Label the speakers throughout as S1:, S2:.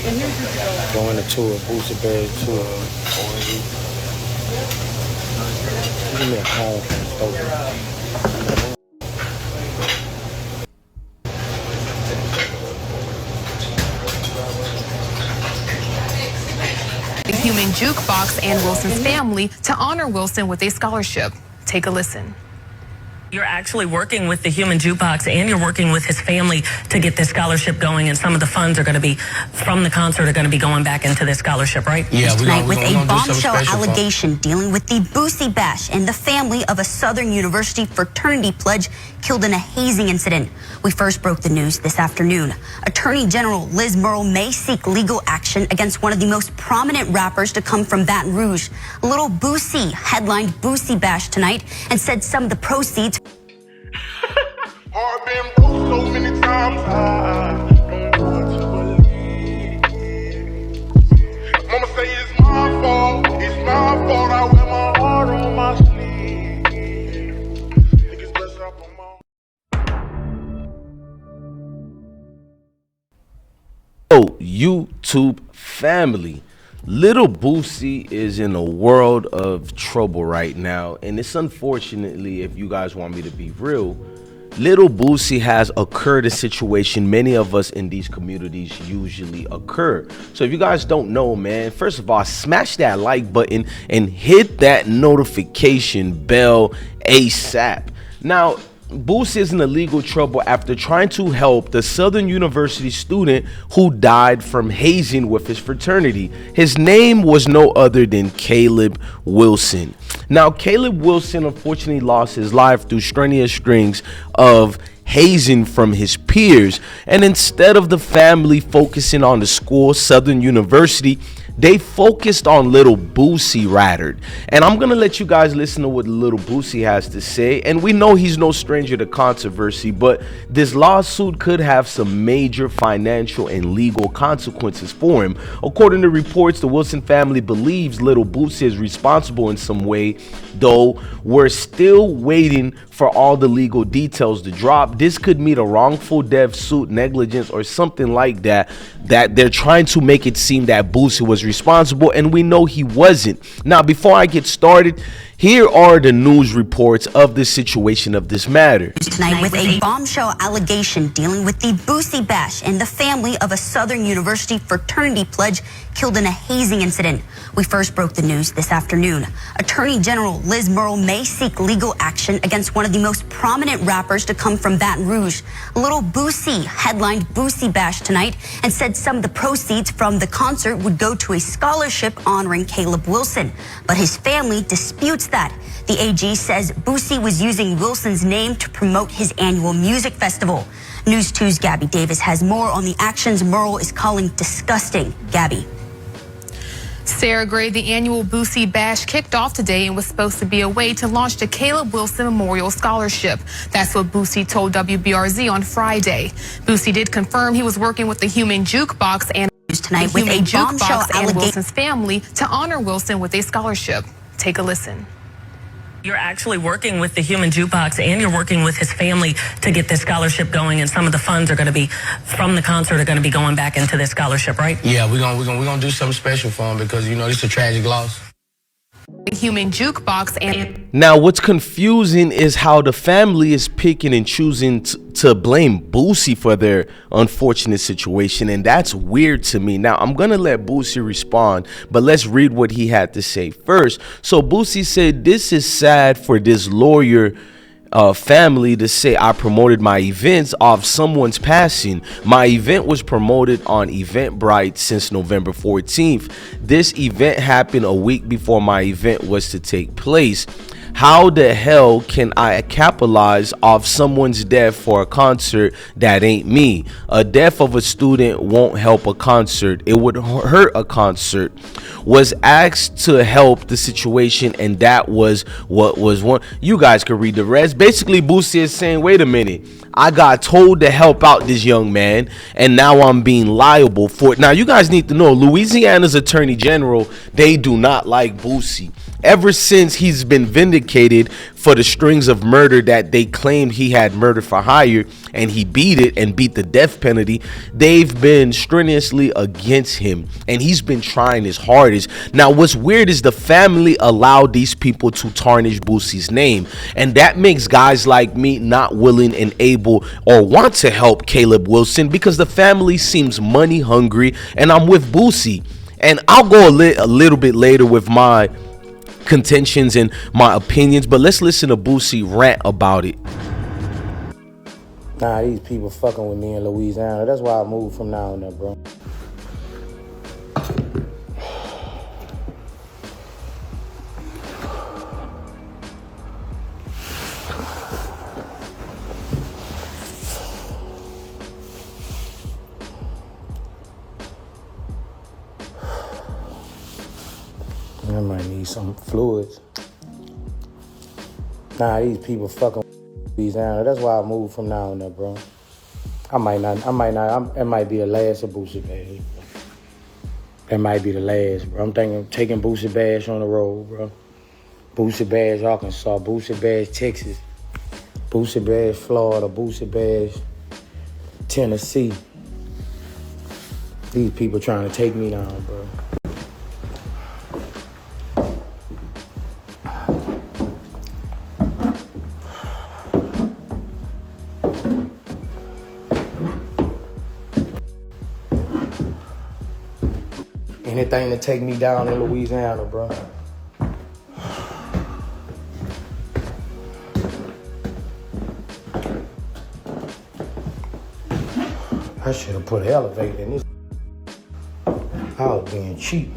S1: Going into a Boosie bag to give me a call from the store.
S2: The Human Jukebox and Wilson's family to honor Wilson with a scholarship. Take a listen.
S3: You're actually working with the Human Jukebox and you're working with his family to get this scholarship going, and some of the funds are going to be from the concert are going to be going back into this scholarship, right?
S4: Yeah, tonight with a bombshell allegation dealing with the Boosie bash and the family of a Southern University fraternity pledge killed in a hazing incident. We first broke the news this afternoon. Attorney General Liz Murrill may seek legal action against one of the most prominent rappers to come from Baton Rouge. Little Boosie headlined Boosie bash tonight and said some of the proceeds
S5: I've been broke so many times, I don't know what to believe. Mama say it's my fault, I wear my heart on my sleeve. Niggas best up on my
S6: YouTube family. Little Boosie is in a world of trouble right now, and it's unfortunately, if you guys want me to be real, Little Boosie has occurred a situation many of us in these communities usually occur. So if you guys don't know, man, first of all, smash that like button and hit that notification bell ASAP. Now, Boosie is in illegal trouble after trying to help the Southern University student who died from hazing with his fraternity. His name was no other than Caleb Wilson. Now, Caleb Wilson unfortunately lost his life through strenuous strings of hazing from his peers, and instead of the family focusing on the school, Southern University, they focused on Little Boosie rattled. And I'm gonna let you guys listen to what Little Boosie has to say. And we know he's no stranger to controversy, but this lawsuit could have some major financial and legal consequences for him. According to reports, the Wilson family believes Little Boosie is responsible in some way, though we're still waiting for all the legal details to drop. This could mean a wrongful death suit, negligence, or something like that, that they're trying to make it seem that Boosie was responsible, and we know he wasn't. Now, before I get started, here are the news reports of the situation of this matter.
S4: Tonight with a bombshell allegation dealing with the Boosie bash and the family of a Southern University fraternity pledge killed in a hazing incident. We first broke the news this afternoon. Attorney General Liz Murrill may seek legal action against one of the most prominent rappers to come from Baton Rouge. Little Boosie headlined Boosie bash tonight and said some of the proceeds from the concert would go to a scholarship honoring Caleb Wilson. But his family disputes that. The AG says Boosie was using Wilson's name to promote his annual music festival. News 2's Gabby Davis has more on the actions Murrill is calling disgusting. Gabby.
S2: Sarah Gray, the annual Boosie Bash kicked off today and was supposed to be a way to launch the Caleb Wilson Memorial Scholarship. That's what Boosie told WBRZ on Friday. Boosie did confirm he was working with the Human Jukebox and
S4: tonight with a bombshell
S2: and Wilson's family to honor Wilson with a scholarship. Take a listen.
S3: You're actually working with the Human Jukebox and you're working with his family to get this scholarship going, and some of the funds are going to be from the concert are going to be going back into this scholarship, right?
S7: Yeah, we're gonna do something special for him because it's a tragic loss.
S2: The Human Jukebox and
S6: now what's confusing is how the family is picking and choosing to blame Boosie for their unfortunate situation, and that's weird to me. Now I'm gonna let Boosie respond, but let's read what he had to say first. So Boosie said, "This is sad for this lawyer family to say I promoted my events off someone's passing. My event was promoted on Eventbrite since November 14th. This event happened a week before my event was to take place. How the hell can I capitalize off someone's death for a concert that ain't me? A death of a student won't help a concert. It would hurt a concert. Was asked to help the situation, and that was what was one." You guys can read the rest. Basically, Boosie is saying, wait a minute, I got told to help out this young man, and now I'm being liable for it. Now, you guys need to know, Louisiana's Attorney General, they do not like Boosie. Ever since he's been vindicated for the strings of murder that they claimed he had murder for hire, and he beat it and beat the death penalty. They've been strenuously against him, and he's been trying his hardest. Now, what's weird is the family allowed these people to tarnish Boosie's name, and that makes guys like me not willing and able or want to help Caleb Wilson, because the family seems money hungry, and I'm with Boosie. And I'll go a little bit later with my contentions and my opinions, but let's listen to Boosie rant about it.
S1: Nah, these people fucking with me in Louisiana. That's why I moved from now on there, bro. I might need some fluids. Nah, these people fucking with Louisiana. That's why I moved from now on there, bro. It might be the last of Boosie Bash. That might be the last, bro. I'm thinking of taking Boosie Bash on the road, bro. Boosie Bash, Arkansas. Boosie Bash, Texas. Boosie Bash, Florida. Boosie Bash, Tennessee. These people trying to take me down, bro. Anything to take me down in Louisiana, bro. I should have put an elevator in this. I was being cheap.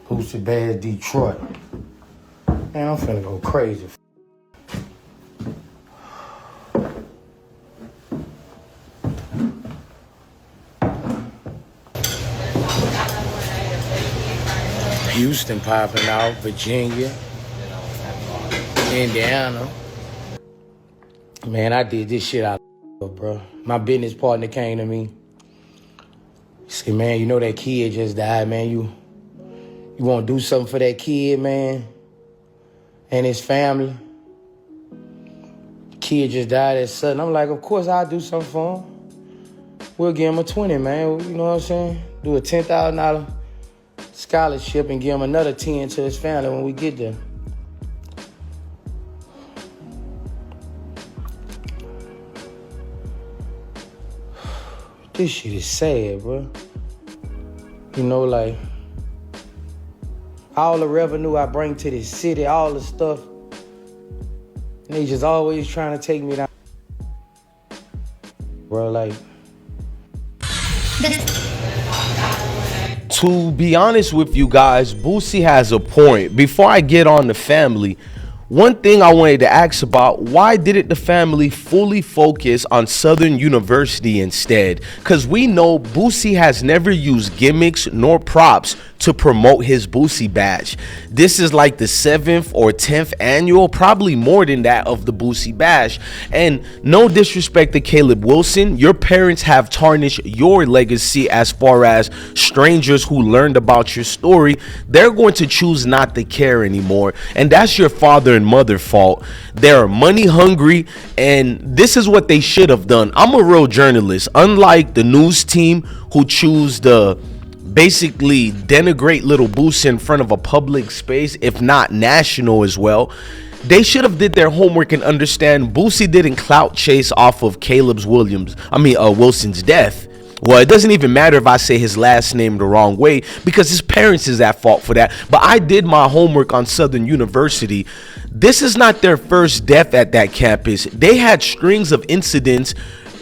S1: Boosie Bash, Detroit. Man, I'm finna go crazy. Houston popping out, Virginia, Indiana. Man, I did this shit out of, bro. My business partner came to me. He said, man, you know that kid just died, man. You want to do something for that kid, man, and his family? The kid just died at sudden. I'm like, of course I'll do something for him. We'll give him a 20, man. You know what I'm saying? Do a $10,000 scholarship and give him another 10 to his family when we get there. This shit is sad, bro. You know, like, all the revenue I bring to this city, all the stuff, and they just always trying to take me down. Bro, like,
S6: To be honest with you guys, Boosie has a point. Before I get on the family, one thing I wanted to ask about, why didn't the family fully focus on Southern University instead? Because we know Boosie has never used gimmicks nor props to promote his Boosie Bash. This is like the 7th or 10th annual, probably more than that, of the Boosie Bash. And no disrespect to Caleb Wilson, your parents have tarnished your legacy as far as strangers who learned about your story. They're going to choose not to care anymore. And that's your father and mother fault. They're money hungry, and this is what they should have done. I'm a real journalist. Unlike the news team who choose to basically denigrate little Boosie in front of a public space, if not national as well, they should have did their homework and understand Boosie didn't clout chase off of Wilson's death. Well, it doesn't even matter if I say his last name the wrong way, because his parents is at fault for that. But I did my homework on Southern University. This is not their first death at that campus. They had strings of incidents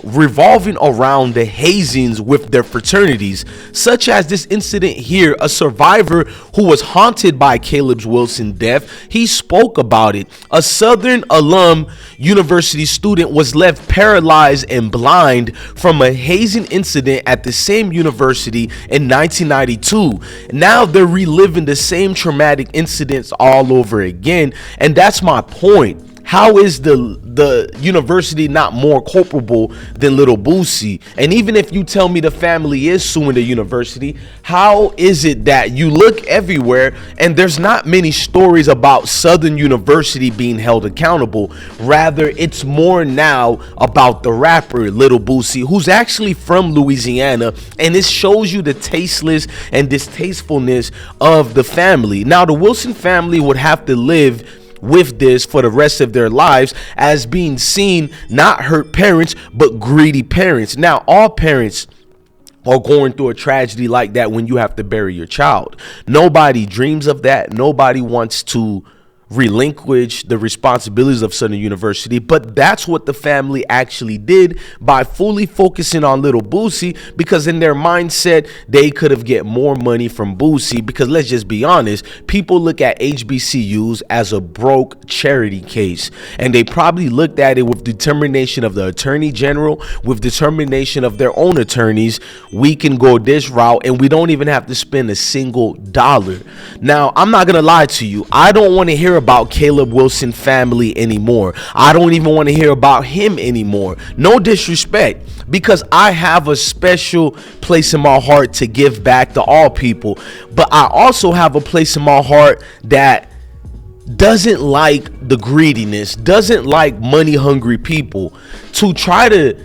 S6: revolving around the hazings with their fraternities, such as this incident here. A survivor who was haunted by Caleb Wilson's death, he spoke about it. A Southern alum university student was left paralyzed and blind from a hazing incident at the same university in 1992. Now they're reliving the same traumatic incidents all over again, and that's my point. how is the university not more culpable than Little Boosie? And even if you tell me the family is suing the university, how is it that you look everywhere and there's not many stories about Southern University being held accountable? Rather, it's more now about the rapper Little Boosie, who's actually from Louisiana, and it shows you the tasteless and distastefulness of the family. Now, the Wilson family would have to live with this for the rest of their lives as being seen not hurt parents but greedy parents. Now, all parents are going through a tragedy like that when you have to bury your child. Nobody dreams of that. Nobody wants to relinquish the responsibilities of Southern University, but that's what the family actually did by fully focusing on Little Boosie, because in their mindset they could have get more money from Boosie. Because let's just be honest, people look at HBCUs as a broke charity case, and they probably looked at it with determination of the attorney general, with determination of their own attorneys. We can go this route and we don't even have to spend a single dollar. Now, I'm not gonna lie to you, I don't want to hear about Caleb Wilson family anymore. I don't even want to hear about him anymore. No disrespect, because I have a special place in my heart to give back to all people, but I also have a place in my heart that doesn't like the greediness, doesn't like money hungry people. To try to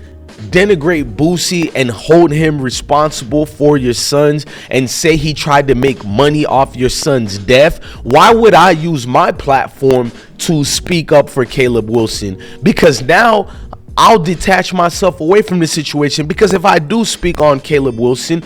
S6: denigrate Boosie and hold him responsible for your sons and say he tried to make money off your son's death, why would I use my platform to speak up for Caleb Wilson? Because now I'll detach myself away from the situation, because if I do speak on Caleb Wilson,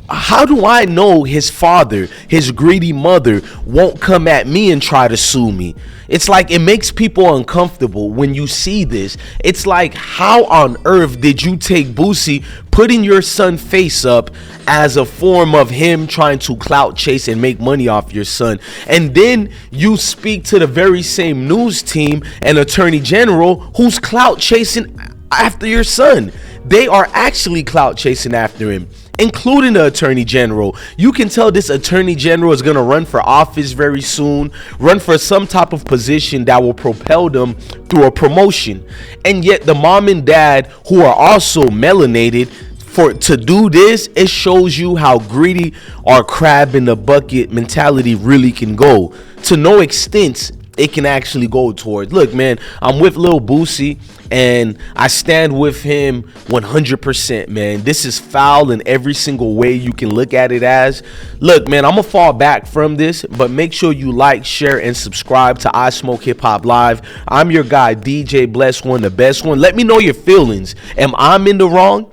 S6: how do I know his father, his greedy mother, won't come at me and try to sue me? It's like, it makes people uncomfortable when you see this. It's like, how on earth did you take Boosie putting your son face up as a form of him trying to clout chase and make money off your son, and then you speak to the very same news team and attorney general who's clout chasing after your son? They are actually clout chasing after him, including the attorney general. You can tell this attorney general is going to run for office very soon, run for some type of position that will propel them through a promotion. And yet the mom and dad, who are also melanated, to do this, it shows you how greedy our crab in the bucket mentality really can go. To no extent, it can actually go towards, look, man, I'm with Lil Boosie and I stand with him 100%, man. This is foul in every single way you can look at it as. Look, man, I'm gonna fall back from this, but make sure you like, share, and subscribe to I Smoke Hip Hop Live. I'm your guy, DJ Bless One, the best one. Let me know your feelings. Am I in the wrong?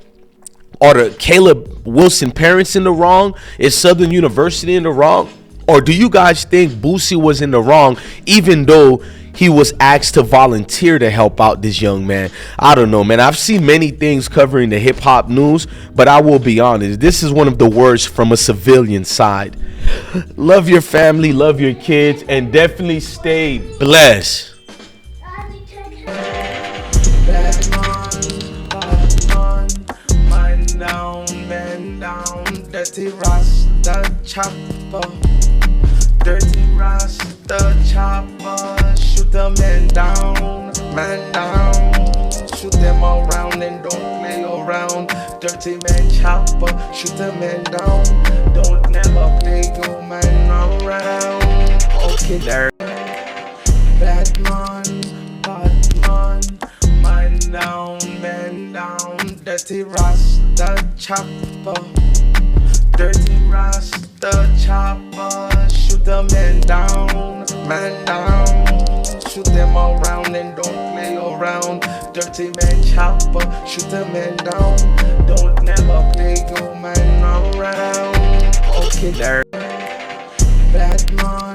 S6: Are the Caleb Wilson parents in the wrong? Is Southern University in the wrong? Or do you guys think Boosie was in the wrong, even though he was asked to volunteer to help out this young man? I don't know, man. I've seen many things covering the hip hop news, but I will be honest, this is one of the worst from a civilian side. Love your family, love your kids, and definitely stay blessed.
S8: Dirty Rasta chopper, dirty Rasta chopper. Shoot the man down, shoot them around and don't play around. Dirty man chopper, shoot the man down, don't never play your man around. Okay, there. Bad man down, dirty Rasta chopper. Dirty Rasta chopper, shoot the man down, shoot them around and don't play around. Dirty man chopper, shoot the man down, don't never play your man around. Okay, there. Bad man